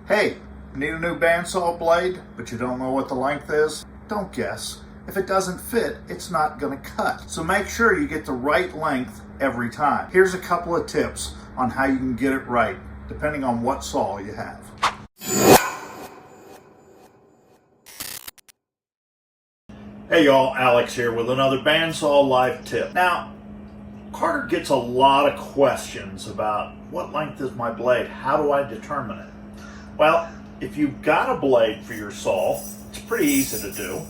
Hey, need a new bandsaw blade, but you don't know what the length is? Don't guess. If it doesn't fit, it's not gonna cut. So make sure you get the right length every time. Here's a couple of tips on how you can get it right, depending on what saw you have. Hey y'all, Alex here with another bandsaw life tip. Now, Carter gets a lot of questions about what length is my blade? How do I determine it? Well, if you've got a blade for your saw, it's pretty easy to do.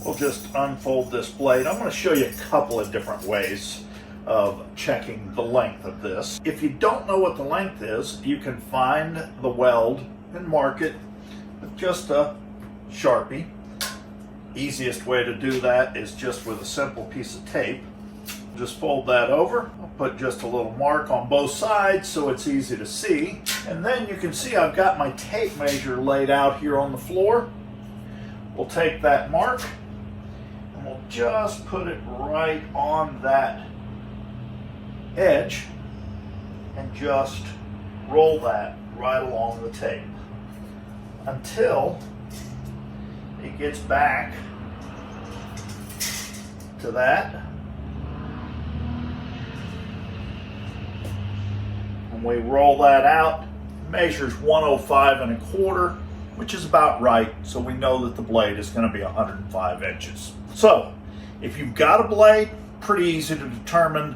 We'll just unfold this blade. I'm going to show you a couple of different ways of checking the length of this. If you don't know what the length is, you can find the weld and mark it with just a Sharpie. Easiest way to do that is just with a simple piece of tape. Just fold that over. I'll put just a little mark on both sides so it's easy to see. And then you can see I've got my tape measure laid out here on the floor. We'll take that mark and we'll just put it right on that edge and just roll that right along the tape until it gets back to that. And we roll that out. Measures 105 1/4, which is about right, so we know that the blade is going to be 105 inches. So if you've got a blade, pretty easy to determine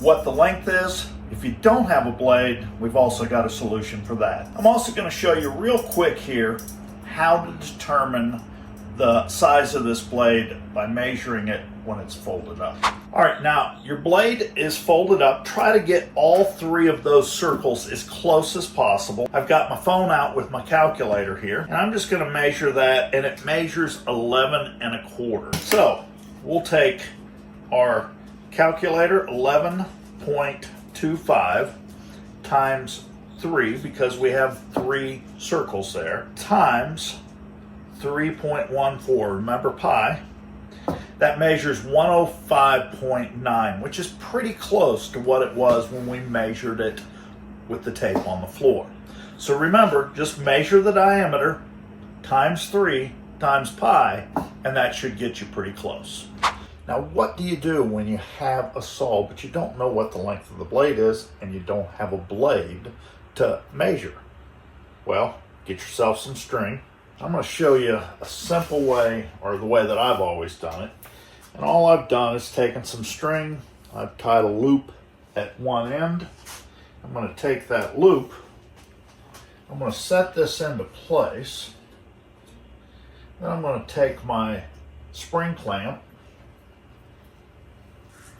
what the length is. If you don't have a blade, we've also got a solution for that. I'm also going to show you real quick here how to determine the size of this blade by measuring it when it's folded up. All right, now your blade is folded up. Try to get all three of those circles as close as possible. I've got my phone out with my calculator here, and I'm just gonna measure that, and it measures 11 1/4. So we'll take our calculator, 11.25 times 3, because we have 3 circles there, times 3.14, remember pi, that measures 105.9, which is pretty close to what it was when we measured it with the tape on the floor. So remember, just measure the diameter times 3 times pi, and that should get you pretty close. Now, what do you do when you have a saw, but you don't know what the length of the blade is, and you don't have a blade to measure? Well, get yourself some string. I'm going to show you a simple way, or the way that I've always done it. And all I've done is taken some string, I've tied a loop at one end. I'm going to take that loop, I'm going to set this into place. Then I'm going to take my spring clamp,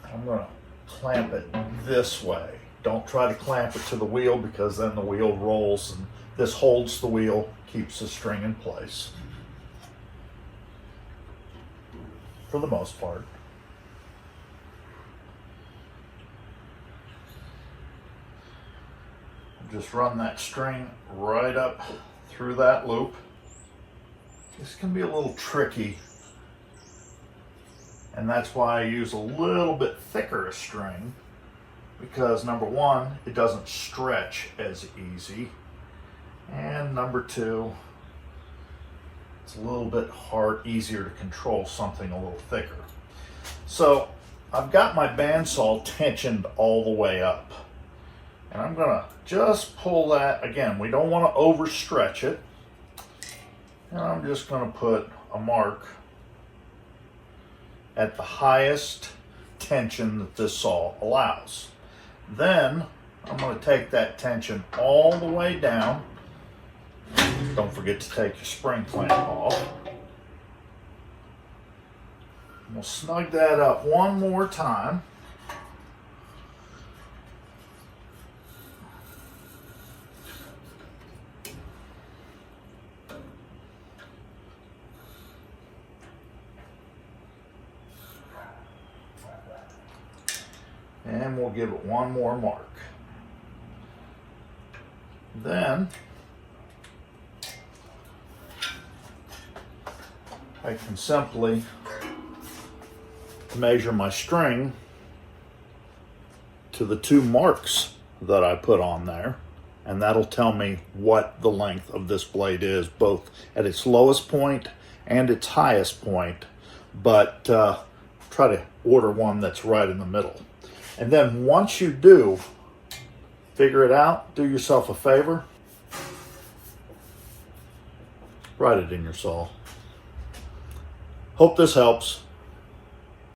I'm going to clamp it this way. Don't try to clamp it to the wheel, because then the wheel rolls, and this holds the wheel, keeps the string in place for the most part. Just run that string right up through that loop. This can be a little tricky, and that's why I use a little bit thicker string, because number one, it doesn't stretch as easy, and number two, it's a little bit easier to control something a little thicker. So I've got my bandsaw tensioned all the way up, and I'm gonna just pull that. Again, we don't want to overstretch it, and I'm just gonna put a mark at the highest tension that this saw allows. Then I'm going to take that tension all the way down. Don't forget to take your spring clamp off. We'll snug that up one more time. And we'll give it one more mark. Then I can simply measure my string to the 2 marks that I put on there. and that'll tell me what the length of this blade is, both at its lowest point and its highest point, but try to order one that's right in the middle. And then once you do figure it out, do yourself a favor, write it in your saw. Hope this helps.